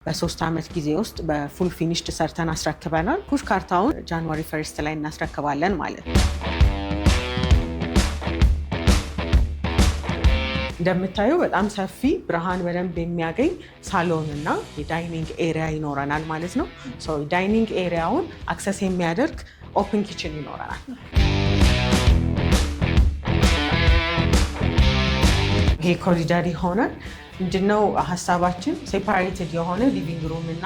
በ3 ዓመት ጊዜ ውስጥ በፉል ፊኒሽድ ሰርተን አስረክበናል። ፑሽ ካርታውን ጃንዋሪ 1 ላይ እናስረክባለን ማለት ነው። እንደምታዩ በጣም ሰፊ ብርሃን በደንብ የሚያገኝ ሳሎን እና የዳይኒንግ ኤሪያ ይኖረናል ማለት ነው። ዳይኒንግ ኤሪያውን አክሰስ የሚያደርግ ኦፕን ኪችን ይኖረናል። ይሄ ኮሪደር ይሆናል። ምንድነው ሀሳባችን? ሴፓሬትድ የሆነ ሊቪንግ ሩም እና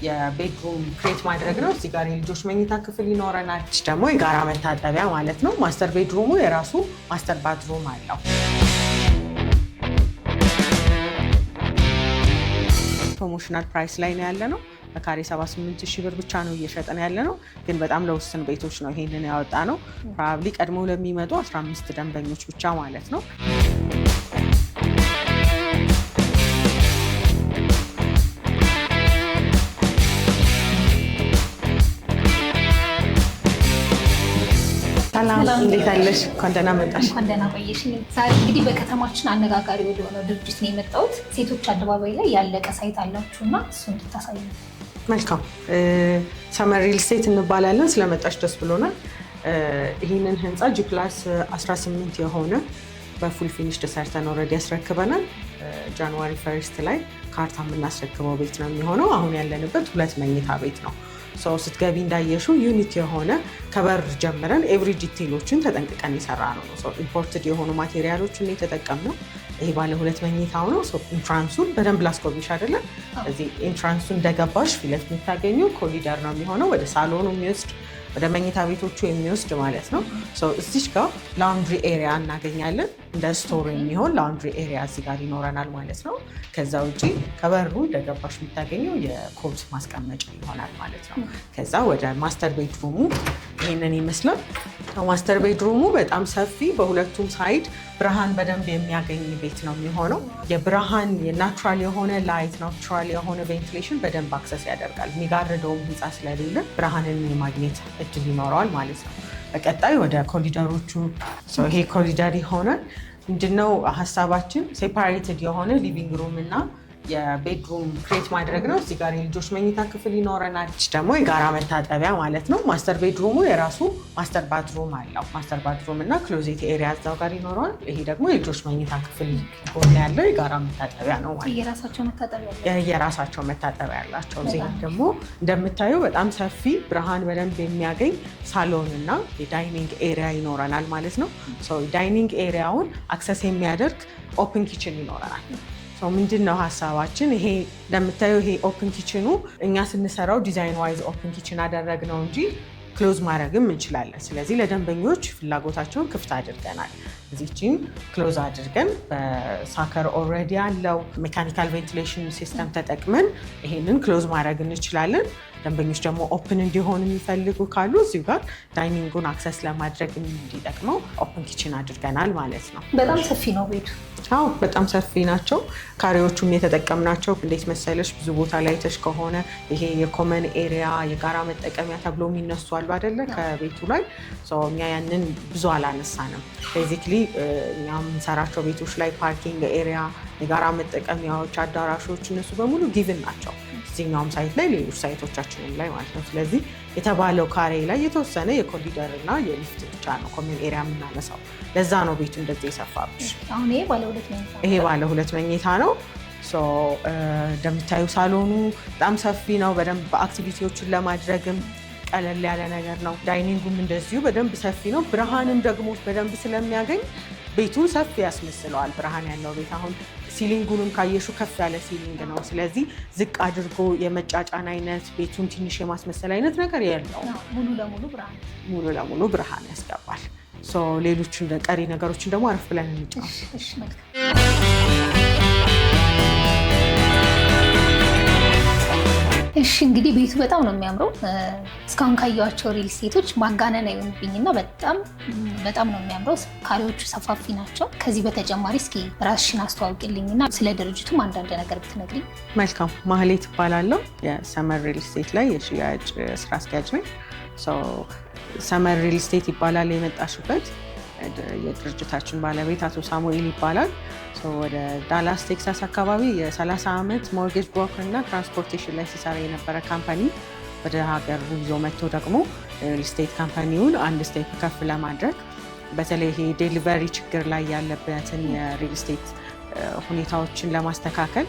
የቤድሩም ክሬት ማድረግ ነው። እዚህ ጋር የልጆች መኝታ ክፍል ይኖረናል። ደግሞ የጋራ መታጠቢያ ማለት ነው። ማስተር ቤድሩሙ የራሱ ማስተር ባትሩም አለው። ፕሮሞሽናል ፕራይስ ላይ ነው ያለ ነው። በካሬ 78,000 ብር ብቻ ነው እየሸጠን ያለ ነው። ግን በጣም ለውስን ቤቶች ነው ይሄንን ያወጣ ነው። ፕሮባብሊ ቀድሞ ለሚመጡ 15 ደንበኞች ብቻ ማለት ነው። ሰላም፣ እንዴት አለሽ? እንኳን ደህና መጣሽ። እንኳን ደህና ቆየሽ። ዛሬ እንግዲህ በከተማችን አነጋጋሪ ወደሆነው ድርጅት ነው የመጣሁት። ሴቶች አደባባይ ላይ ያለቀ ሳይት አላችሁ እና እሱ እንድታሳዩ። መልካም። ሰመር ሪል ስቴት እንባላለን። ስለመጣሽ ደስ ብሎናል። ይህንን ህንፃ G+18 የሆነ በፉል ፊኒሽድ ሰርተን ኦልሬዲ ያስረክበናል። ጃንዋሪ 1 ላይ ካርታ የምናስረክበው ቤት ነው የሚሆነው። አሁን ያለንበት 2 መኝታ ቤት ነው። ስትገቢ እንዳየሽው ዩኒክ የሆነ ከበር ጀምረን ኤቭሪ ዲቴሎችን ተጠንቅቀን የሰራ ነው። ኢምፖርትድ የሆኑ ማቴሪያሎችን የተጠቀምነው። ይሄ ባለ 2 መኝታው ነው። ኢንትራንሱን በደንብ ላስጎብኝሽ አይደለም። እዚህ ኢንትራንሱ እንደገባሽ ፊት ለፊት የምታገኘው ኮሪደር ነው የሚሆነው፣ ወደ ሳሎኑ የሚወስድ ወደ መኝታ ቤቶቹ የሚወስድ ማለት ነው። እዚች ጋር ላውንድሪ ኤሪያ እናገኛለን። እንደ ስቶር የሚሆን ላውንድሪ ኤሪያ እዚህ ጋር ይኖረናል ማለት ነው። ከዛ ውጪ ከበሩ እንደገባሽ የምታገኘው የኮት ማስቀመጫ ይሆናል ማለት ነው። ከዛ ወደ ማስተር ቤድሩሙ ይህንን ይመስላል። ማስተር ቤድሩሙ በጣም ሰፊ፣ በሁለቱም ሳይድ ብርሃን በደንብ የሚያገኝ ቤት ነው የሚሆነው። የብርሃን የናቹራል የሆነ ላይት፣ ናቹራል የሆነ ቬንቲሌሽን በደንብ አክሰስ ያደርጋል። የሚጋርደውም ህንፃ ስለሌለ ብርሃንን የማግኘት እድል ይኖረዋል ማለት ነው። በቀጣይ ወደ ኮሪደሮቹ፣ ይሄ ኮሪደር ይሆናል። ምንድነው ሀሳባችን? ሴፓሬትድ የሆነ ሊቪንግ ሩም እና የቤድሩም ክሬት ማድረግ ነው። እዚህ ጋር የልጆች መኝታ ክፍል ይኖረናል። ደግሞ የጋራ መታጠቢያ ማለት ነው። ማስተር ቤድሩሙ የራሱ ማስተር ባትሩም አለው። ማስተር ባትሩም እና ክሎዜት ኤሪያ እዛው ጋር ይኖረዋል። ይሄ ደግሞ የልጆች መኝታ ክፍል ጎን ያለው የጋራ መታጠቢያ ነው ማለት ነው። የራሳቸው መታጠቢያ ያላቸው። እዚህ ደግሞ እንደምታየው በጣም ሰፊ ብርሃን በደንብ የሚያገኝ ሳሎን እና የዳይኒንግ ኤሪያ ይኖረናል ማለት ነው። ዳይኒንግ ኤሪያውን አክሰስ የሚያደርግ ኦፕን ኪችን ይኖረናል። ምንድን ነው ሀሳባችን? ይሄ እንደምታየው ይሄ ኦፕን ኪችኑ እኛ ስንሰራው ዲዛይን ዋይዝ ኦፕን ኪችን አደረግ ነው እንጂ ክሎዝ ማድረግም እንችላለን። ስለዚህ ለደንበኞች ፍላጎታቸውን ክፍት አድርገናል። እዚህችን ክሎዝ አድርገን በሳከር ኦልሬዲ ያለው ሜካኒካል ቬንቲሌሽን ሲስተም ተጠቅመን ይሄንን ክሎዝ ማድረግ እንችላለን። ደንበኞች ደግሞ ኦፕን እንዲሆን የሚፈልጉ ካሉ እዚሁ ጋር ዳይኒንጉን አክሰስ ለማድረግ እንዲጠቅመው ኦፕን ኪችን አድርገናል ማለት ነው። በጣም ሰፊ ነው ቤቱ። አዎ በጣም ሰፊ ናቸው። ካሬዎቹም የተጠቀምናቸው እንዴት መሰለሽ፣ ብዙ ቦታ ላይ ተሽ ከሆነ ይሄ የኮመን ኤሪያ የጋራ መጠቀሚያ ተብሎ የሚነሱ አሉ አይደለ? ከቤቱ ላይ እኛ ያንን ብዙ አላነሳንም። ቤዚክሊ እኛ የምንሰራቸው ቤቶች ላይ ፓርኪንግ ኤሪያ፣ የጋራ መጠቀሚያዎች፣ አዳራሾች እነሱ በሙሉ ጊቭን ናቸው። እዚህኛውም ሳይት ላይ ሌሎች ሳይቶቻችንም ላይ ማለት ነው። ስለዚህ የተባለው ካሬ ላይ የተወሰነ የኮሪደር እና የሊፍት ብቻ ነው ኮመን ኤሪያ የምናነሳው። ለዛ ነው ቤቱ እንደዚህ የሰፋብሽ። አሁን ይሄ ባለ 2 መኝታ ነው። እንደምታዩ ሳሎኑ በጣም ሰፊ ነው። በደንብ አክቲቪቲዎችን ለማድረግም ቀለል ያለ ነገር ነው። ዳይኒንጉም እንደዚሁ በደንብ ሰፊ ነው። ብርሃንም ደግሞ በደንብ ስለሚያገኝ ቤቱን ሰፊ ያስመስለዋል። ብርሃን ያለው ቤት አሁን ሲሊንጉንም ካየሹ ከፍ ያለ ሲሊንግ ነው። ስለዚህ ዝቅ አድርጎ የመጫጫን አይነት ቤቱን ትንሽ የማስመሰል አይነት ነገር የለውም። ሙሉ ለሙሉ ብርሃን ያስገባል። ሌሎችን ቀሪ ነገሮችን ደግሞ አረፍ ብለን እንጫወት። እሺ እንግዲህ ቤቱ በጣም ነው የሚያምረው። እስካሁን ካየኋቸው ሪል ስቴቶች ማጋነን አይሆንብኝና በጣም ነው የሚያምረው። ካሬዎቹ ሰፋፊ ናቸው። ከዚህ በተጨማሪ እስኪ ራስሽን አስተዋውቂልኝና ስለ ድርጅቱም አንዳንድ ነገር ብትነግሪኝ። መልካም። ማህሌት እባላለሁ። የሰመር ሪል ስቴት ላይ የሽያጭ ስራ አስኪያጅ ነኝ። ሰመር ሪል ስቴት ይባላል የመጣሽበት። የድርጅታችን ባለቤት አቶ ሳሙኤል ይባላል። ወደ ዳላስ ቴክሳስ አካባቢ የ30 ዓመት ሞርጌጅ ብሮከር እና ትራንስፖርቴሽን ላይ ሲሰራ የነበረ ካምፓኒ ወደ ሀገር ይዞ መጥቶ ደግሞ ሪል ስቴት ካምፓኒውን አንድ ስቴፕ ከፍ ለማድረግ በተለይ ይሄ ዴሊቨሪ ችግር ላይ ያለበትን የሪል ስቴት ሁኔታዎችን ለማስተካከል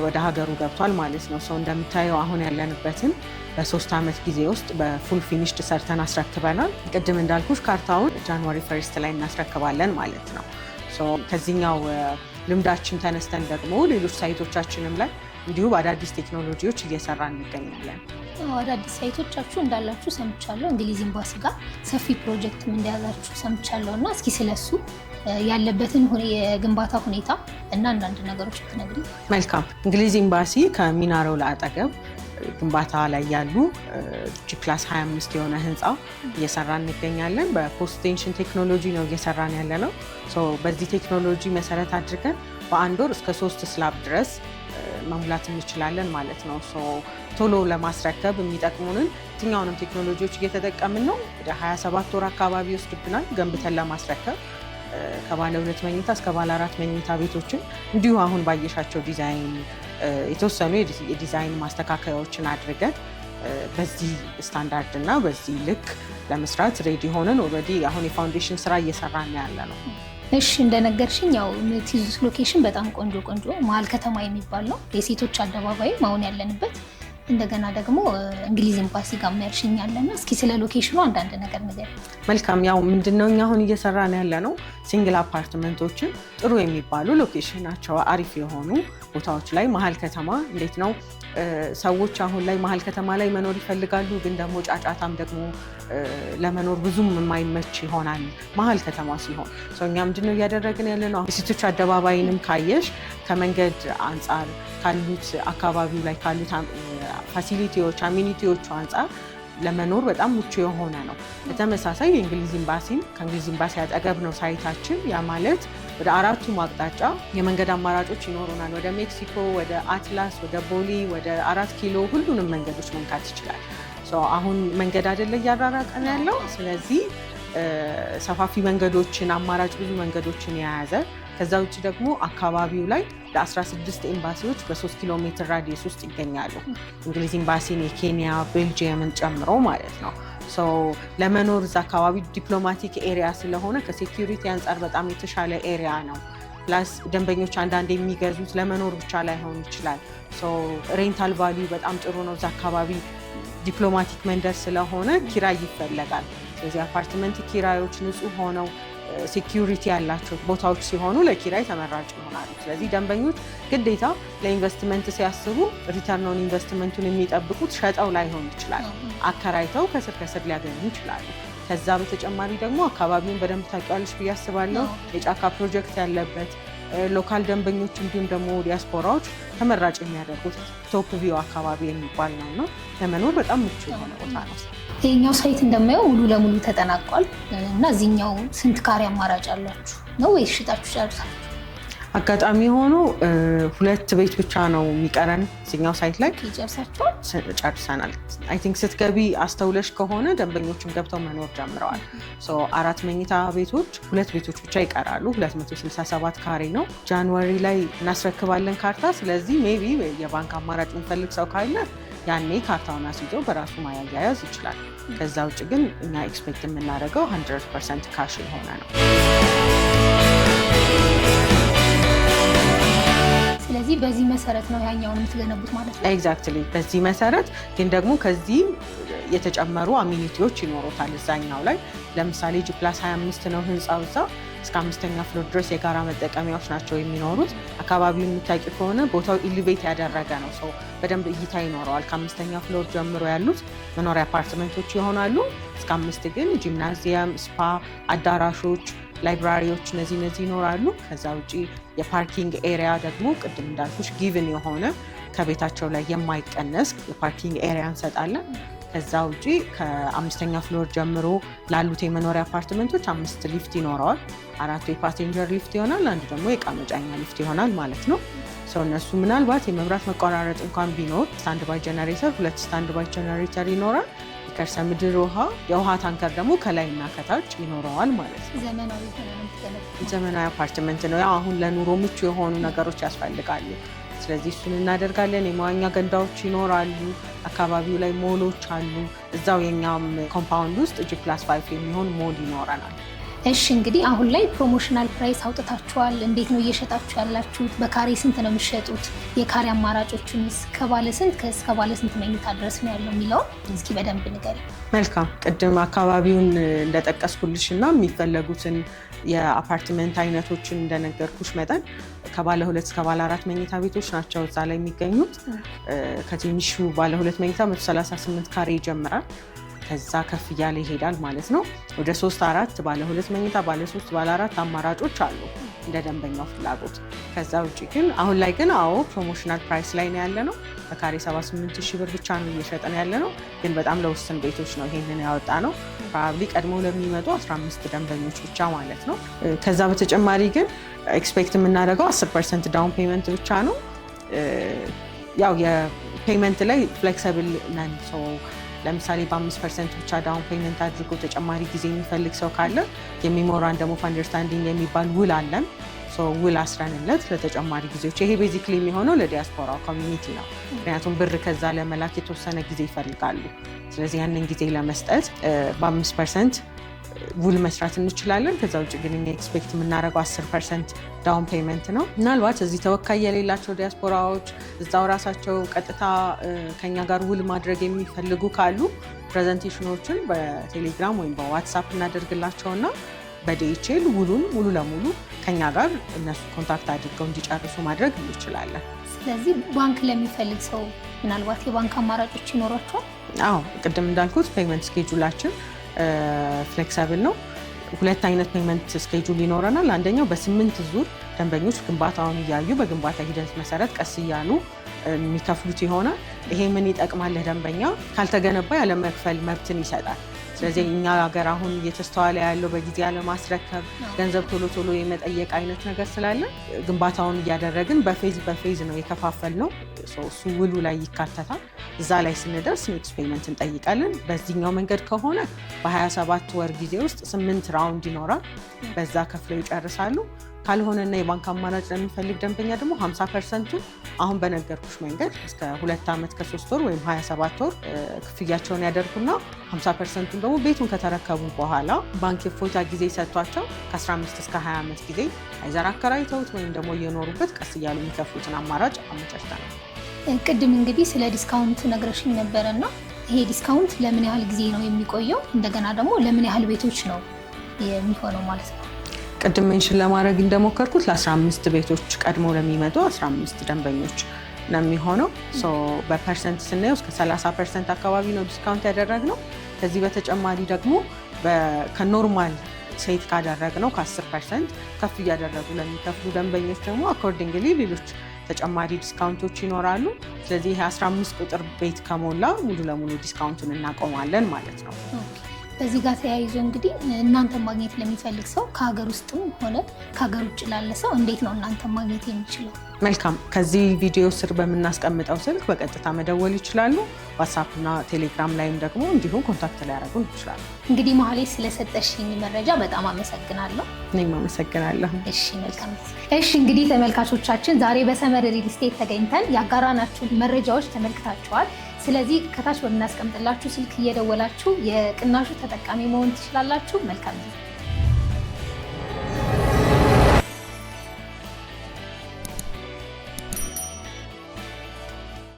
ወደ ሀገሩ ገብቷል ማለት ነው። እንደምታየው አሁን ያለንበትን በ3 ዓመት ጊዜ ውስጥ በፉል ፊኒሽድ ሰርተን አስረክበናል። ቅድም እንዳልኩሽ ካርታውን ጃንዋሪ 1 ላይ እናስረክባለን ማለት ነው። ከዚህኛው ልምዳችን ተነስተን ደግሞ ሌሎች ሳይቶቻችንም ላይ እንዲሁ በአዳዲስ ቴክኖሎጂዎች እየሰራን እንገኛለን። አዳዲስ ሳይቶቻችሁ እንዳላችሁ ሰምቻለሁ። እንግሊዝ ኤምባሲ ጋር ሰፊ ፕሮጀክትም እንደያዛችሁ ሰምቻለሁ እና እስኪ ስለሱ ያለበትን የግንባታ ሁኔታ እና አንዳንድ ነገሮች ብትነግሪኝ። መልካም። እንግሊዝ ኤምባሲ ከሚናሮው አጠገብ ግንባታ ላይ ያሉ G+25 የሆነ ህንፃ እየሰራን እንገኛለን። በፖስት ቴንሽን ቴክኖሎጂ ነው እየሰራን ያለ ነው። በዚህ ቴክኖሎጂ መሰረት አድርገን በአንድ ወር እስከ 3 ስላብ ድረስ መሙላት እንችላለን ማለት ነው። ቶሎ ለማስረከብ የሚጠቅሙንን የትኛውንም ቴክኖሎጂዎች እየተጠቀምን ነው። ወደ 27 ወር አካባቢ ይወስድብናል ገንብተን ለማስረከብ ከባለ 2 መኝታ እስከ ባለ 4 መኝታ ቤቶችን እንዲሁ አሁን ባየሻቸው ዲዛይን የተወሰኑ የዲዛይን ማስተካከያዎችን አድርገን በዚህ ስታንዳርድ እና በዚህ ልክ ለመስራት ሬዲ ሆነን ኦልሬዲ አሁን የፋውንዴሽን ስራ እየሰራን ያለ ነው። እሺ እንደነገርሽኝ ያው የምትይዙት ሎኬሽን በጣም ቆንጆ መሀል ከተማ የሚባል ነው። የሴቶች አደባባይ አሁን ያለንበት እንደገና ደግሞ እንግሊዝ ኤምባሲ ጋር ያልሽኝ ያለና እስኪ ስለ ሎኬሽኑ አንዳንድ ነገር ንገሪኝ። መልካም። ያው ምንድነው እኛ አሁን እየሰራን ያለ ነው ሲንግል አፓርትመንቶችን ጥሩ የሚባሉ ሎኬሽን ናቸው፣ አሪፍ የሆኑ ቦታዎች ላይ መሀል ከተማ። እንዴት ነው ሰዎች አሁን ላይ መሀል ከተማ ላይ መኖር ይፈልጋሉ፣ ግን ደግሞ ጫጫታም ደግሞ ለመኖር ብዙም የማይመች ይሆናል መሀል ከተማ ሲሆን። እኛ ምንድነው እያደረግን ያለ ነው የሴቶች አደባባይንም ካየሽ ከመንገድ አንጻር ካሉት አካባቢው ላይ ካሉት ፋሲሊቲዎች አሚኒቲዎቹ አንጻር ለመኖር በጣም ምቹ የሆነ ነው። በተመሳሳይ የእንግሊዝ ኤምባሲም ከእንግሊዝ ኤምባሲ አጠገብ ነው ሳይታችን። ያ ማለት ወደ 4ቱም አቅጣጫ የመንገድ አማራጮች ይኖሩናል። ወደ ሜክሲኮ፣ ወደ አትላስ፣ ወደ ቦሊ፣ ወደ 4 ኪሎ ሁሉንም መንገዶች መንካት ይችላል። አሁን መንገድ አይደለ እያራራቀን ያለው። ስለዚህ ሰፋፊ መንገዶችን አማራጭ ብዙ መንገዶችን የያዘ ከዛ ውጭ ደግሞ አካባቢው ላይ ለ16 ኤምባሲዎች በ3 ኪሎ ሜትር ራዲየስ ውስጥ ይገኛሉ። እንግሊዝ ኤምባሲን፣ የኬንያ፣ ቤልጂየምን ጨምሮ ማለት ነው። ለመኖር እዛ አካባቢ ዲፕሎማቲክ ኤሪያ ስለሆነ ከሴኪሪቲ አንጻር በጣም የተሻለ ኤሪያ ነው። ፕላስ ደንበኞች አንዳንድ የሚገዙት ለመኖር ብቻ ላይሆን ይችላል። ሬንታል ቫሊዩ በጣም ጥሩ ነው። እዛ አካባቢ ዲፕሎማቲክ መንደር ስለሆነ ኪራይ ይፈለጋል። ስለዚህ አፓርትመንት ኪራዮች ንጹህ ሆነው ሴኪሪቲ ያላቸው ቦታዎች ሲሆኑ ለኪራይ ተመራጭ ይሆናሉ። ስለዚህ ደንበኞች ግዴታ ለኢንቨስትመንት ሲያስቡ ሪተርን ኦን ኢንቨስትመንቱን የሚጠብቁት ሸጠው ላይሆን ይችላል፣ አከራይተው ከስር ከስር ሊያገኙ ይችላሉ። ከዛ በተጨማሪ ደግሞ አካባቢውን በደንብ ታውቂዋለሽ ብዬ አስባለሁ። የጫካ ፕሮጀክት ያለበት ሎካል ደንበኞች እንዲሁም ደግሞ ዲያስፖራዎች ተመራጭ የሚያደርጉት ቶፕ ቪው አካባቢ የሚባል ነው እና ለመኖር በጣም ምቹ የሆነ ቦታ ነው። ይሄኛው ሳይት እንደማየው ሙሉ ለሙሉ ተጠናቋል እና እዚህኛው ስንት ካሬ አማራጭ አላችሁ ነው ወይስ ሽጣችሁ ጨርሳችሁ? አጋጣሚ ሆኖ 2 ቤት ብቻ ነው የሚቀረን እዚህኛው ሳይት ላይ። ጨርሳችኋል? ጨርሰናል። አይ ቲንክ ስትገቢ አስተውለሽ ከሆነ ደንበኞችም ገብተው መኖር ጀምረዋል። 4 መኝታ ቤቶች 2 ቤቶች ብቻ ይቀራሉ። 267 ካሬ ነው። ጃንዋሪ ላይ እናስረክባለን ካርታ። ስለዚህ ሜቢ የባንክ አማራጭ የሚፈልግ ሰው ካለ ያኔ ካርታውን አስይዞ በራሱ ማያያዝ ይችላል። ከዛ ውጭ ግን እኛ ኤክስፔክት የምናደርገው 100% ካሽ የሆነ ነው። ስለዚህ በዚህ መሰረት ነው ያኛውን የምትገነቡት ማለት ነው? ኤግዛክትሊ በዚህ መሰረት ግን ደግሞ ከዚህ የተጨመሩ አሚኒቲዎች ይኖሩታል። እዛኛው ላይ ለምሳሌ G+25 ነው ህንፃው። እዛ እስከ 5ኛ ፍሎር ድረስ የጋራ መጠቀሚያዎች ናቸው የሚኖሩት። አካባቢው የሚታቂ ከሆነ ቦታው ኢሊቬት ያደረገ ነው። ሰው በደንብ እይታ ይኖረዋል። ከ5ኛ ፍሎር ጀምሮ ያሉት መኖሪያ አፓርትመንቶች ይሆናሉ። እስከ 5 ግን ጂምናዚየም፣ ስፓ፣ አዳራሾች፣ ላይብራሪዎች እነዚህ ይኖራሉ። ከዛ ውጪ የፓርኪንግ ኤሪያ ደግሞ ቅድም እንዳልኩሽ ጊቭን የሆነ ከቤታቸው ላይ የማይቀነስ የፓርኪንግ ኤሪያ እንሰጣለን። ከዛ ውጪ ከ5ኛ ፍሎር ጀምሮ ላሉት የመኖሪያ አፓርትመንቶች 5 ሊፍት ይኖረዋል። 4 የፓሴንጀር ሊፍት ይሆናል፣ አንዱ ደግሞ የዕቃ መጫኛ ሊፍት ይሆናል ማለት ነው። እነሱ ምናልባት የመብራት መቆራረጥ እንኳን ቢኖር ስታንድ ባይ ጀነሬተር 2 ስታንድ ባይ ጀነሬተር ይኖራል። የከርሰ ምድር ውሃ፣ የውሃ ታንከር ደግሞ ከላይና ከታች ይኖረዋል ማለት ነው። ዘመናዊ አፓርትመንት ነው። ያው አሁን ለኑሮ ምቹ የሆኑ ነገሮች ያስፈልጋሉ። ስለዚህ እሱን እናደርጋለን። የመዋኛ ገንዳዎች ይኖራሉ። አካባቢው ላይ ሞሎች አሉ። እዛው የኛም ኮምፓውንድ ውስጥ G+5 የሚሆን ሞል ይኖረናል። እሺ እንግዲህ አሁን ላይ ፕሮሞሽናል ፕራይስ አውጥታችኋል። እንዴት ነው እየሸጣችሁ ያላችሁት? በካሬ ስንት ነው የምትሸጡት? የካሬ አማራጮቹንስ ከባለ ስንት እስከ ባለ ስንት መኝታ ድረስ ነው ያለው የሚለውን እስኪ በደንብ ንገሪኝ። መልካም። ቅድም አካባቢውን እንደጠቀስኩልሽ እና የሚፈለጉትን የአፓርትመንት አይነቶችን እንደነገርኩሽ መጠን ከባለ 2 እስከ ባለ 4 መኝታ ቤቶች ናቸው እዛ ላይ የሚገኙት። ከትንሹ ባለ 2 መኝታ 138 ካሬ ይጀምራል። ከዛ ከፍ እያለ ይሄዳል ማለት ነው። ወደ 3፣ 4 ባለ 2 መኝታ፣ ባለ 3፣ ባለ 4 አማራጮች አሉ እንደ ደንበኛው ፍላጎት። ከዛ ውጭ ግን አሁን ላይ ግን ፕሮሞሽናል ፕራይስ ላይ ነው ያለ ነው። በካሬ 78,000 ብር ብቻ ነው እየሸጠን ያለ ነው። ግን በጣም ለውስን ቤቶች ነው ይሄንን ያወጣ ነው። ፕሮባብሊ ቀድመው ለሚመጡ 15 ደንበኞች ብቻ ማለት ነው። ከዛ በተጨማሪ ግን ኤክስፔክት የምናደርገው 10% ዳውን ፔመንት ብቻ ነው። ያው የፔመንት ላይ ፍሌክሲብል ነን። ለምሳሌ በ5% ብቻ ዳውን ፔመንት አድርጎ ተጨማሪ ጊዜ የሚፈልግ ሰው ካለ የሜሞራንደም ኦፍ አንደርስታንዲንግ የሚባል ውል አለን። ውል አስረንለት ለተጨማሪ ጊዜዎች። ይሄ ቤዚክሊ የሚሆነው ለዲያስፖራ ኮሚኒቲ ነው። ምክንያቱም ብር ከዛ ለመላክ የተወሰነ ጊዜ ይፈልጋሉ። ስለዚህ ያንን ጊዜ ለመስጠት በ5% ውል መስራት እንችላለን። ከዛ ውጭ ግን እኛ ኤክስፔክት የምናደርገው 10% ዳውን ፔመንት ነው። ምናልባት እዚህ ተወካይ የሌላቸው ዲያስፖራዎች እዛው ራሳቸው ቀጥታ ከኛ ጋር ውል ማድረግ የሚፈልጉ ካሉ ፕሬዘንቴሽኖችን በቴሌግራም ወይም በዋትሳፕ እናደርግላቸውና በዲኤችኤል ውሉን ሙሉ ለሙሉ ከኛ ጋር እነሱ ኮንታክት አድርገው እንዲጨርሱ ማድረግ እንችላለን። ስለዚህ ባንክ ለሚፈልግ ሰው ምናልባት የባንክ አማራጮች ይኖሯቸዋል? አዎ፣ ቅድም እንዳልኩት ፔመንት ስኬጁላችን ፍሌክሲብል ነው። 2 አይነት ፔመንት ስኬጁል ይኖረናል። አንደኛው በ8 ዙር ደንበኞች ግንባታውን እያዩ በግንባታ ሂደት መሰረት ቀስ እያሉ የሚከፍሉት ይሆናል። ይሄ ምን ይጠቅማል? ለደንበኛ ካልተገነባ ያለመክፈል መብትን ይሰጣል። ስለዚህ እኛ ሀገር አሁን እየተስተዋለ ያለው በጊዜ ያለማስረከብ፣ ገንዘብ ቶሎ ቶሎ የመጠየቅ አይነት ነገር ስላለ ግንባታውን እያደረግን በፌዝ ነው የከፋፈል ነው። እሱ ውሉ ላይ ይካተታል። እዛ ላይ ስንደርስ ኔክስት ፔመንት እንጠይቃለን። በዚህኛው መንገድ ከሆነ በ27 ወር ጊዜ ውስጥ 8 ራውንድ ይኖራል። በዛ ከፍለው ይጨርሳሉ። ካልሆነና የባንክ አማራጭ ለሚፈልግ ደንበኛ ደግሞ 50% አሁን በነገርኩሽ መንገድ እስከ 2 ዓመት ከ3 ወር ወይም 27 ወር ክፍያቸውን ያደርጉና 50%ን ደግሞ ቤቱን ከተረከቡ በኋላ ባንክ የፎታ ጊዜ ሰጥቷቸው ከ15 እስከ 20 ዓመት ጊዜ አይዘር አከራይተውት ወይም ደግሞ እየኖሩበት ቀስ እያሉ የሚከፍሉትን አማራጭ አመቻችተናል። ቅድም እንግዲህ ስለ ዲስካውንት ነግረሽኝ ነበረና ይሄ ዲስካውንት ለምን ያህል ጊዜ ነው የሚቆየው? እንደገና ደግሞ ለምን ያህል ቤቶች ነው የሚሆነው ማለት ነው? ቅድም ሜንሽን ለማድረግ እንደሞከርኩት ለ15 ቤቶች ቀድሞ ለሚመጡ 15 ደንበኞች ነው የሚሆነው። በፐርሰንት ስናየው እስከ 30% አካባቢ ነው ዲስካውንት ያደረግነው። ከዚህ በተጨማሪ ደግሞ ከኖርማል ሴት ካደረግነው ከ10% ከፍ እያደረጉ ለሚከፍሉ ደንበኞች ደግሞ አኮርዲንግሊ ሌሎች ተጨማሪ ዲስካውንቶች ይኖራሉ። ስለዚህ ይሄ 15 ቁጥር ቤት ከሞላ ሙሉ ለሙሉ ዲስካውንቱን እናቆማለን ማለት ነው። በዚህ ጋር ተያይዞ እንግዲህ እናንተን ማግኘት ለሚፈልግ ሰው ከሀገር ውስጥም ሆነ ከሀገር ውጭ ላለ ሰው እንዴት ነው እናንተን ማግኘት የሚችለው? መልካም። ከዚህ ቪዲዮ ስር በምናስቀምጠው ስልክ በቀጥታ መደወል ይችላሉ። ዋትሳፕ እና ቴሌግራም ላይም ደግሞ እንዲሁም ኮንታክት ሊያደርጉን ይችላሉ። እንግዲህ መሀሌት ስለሰጠሽኝ መረጃ በጣም አመሰግናለሁ። እኔም አመሰግናለሁ። እሺ፣ መልካም። እሺ፣ እንግዲህ ተመልካቾቻችን ዛሬ በሰመር ሪል ስቴት ተገኝተን ያጋራናችሁ መረጃዎች ተመልክታችኋል። ስለዚህ ከታች በምናስቀምጥላችሁ ስልክ እየደወላችሁ የቅናሹ ተጠቃሚ መሆን ትችላላችሁ። መልካም ጊዜ።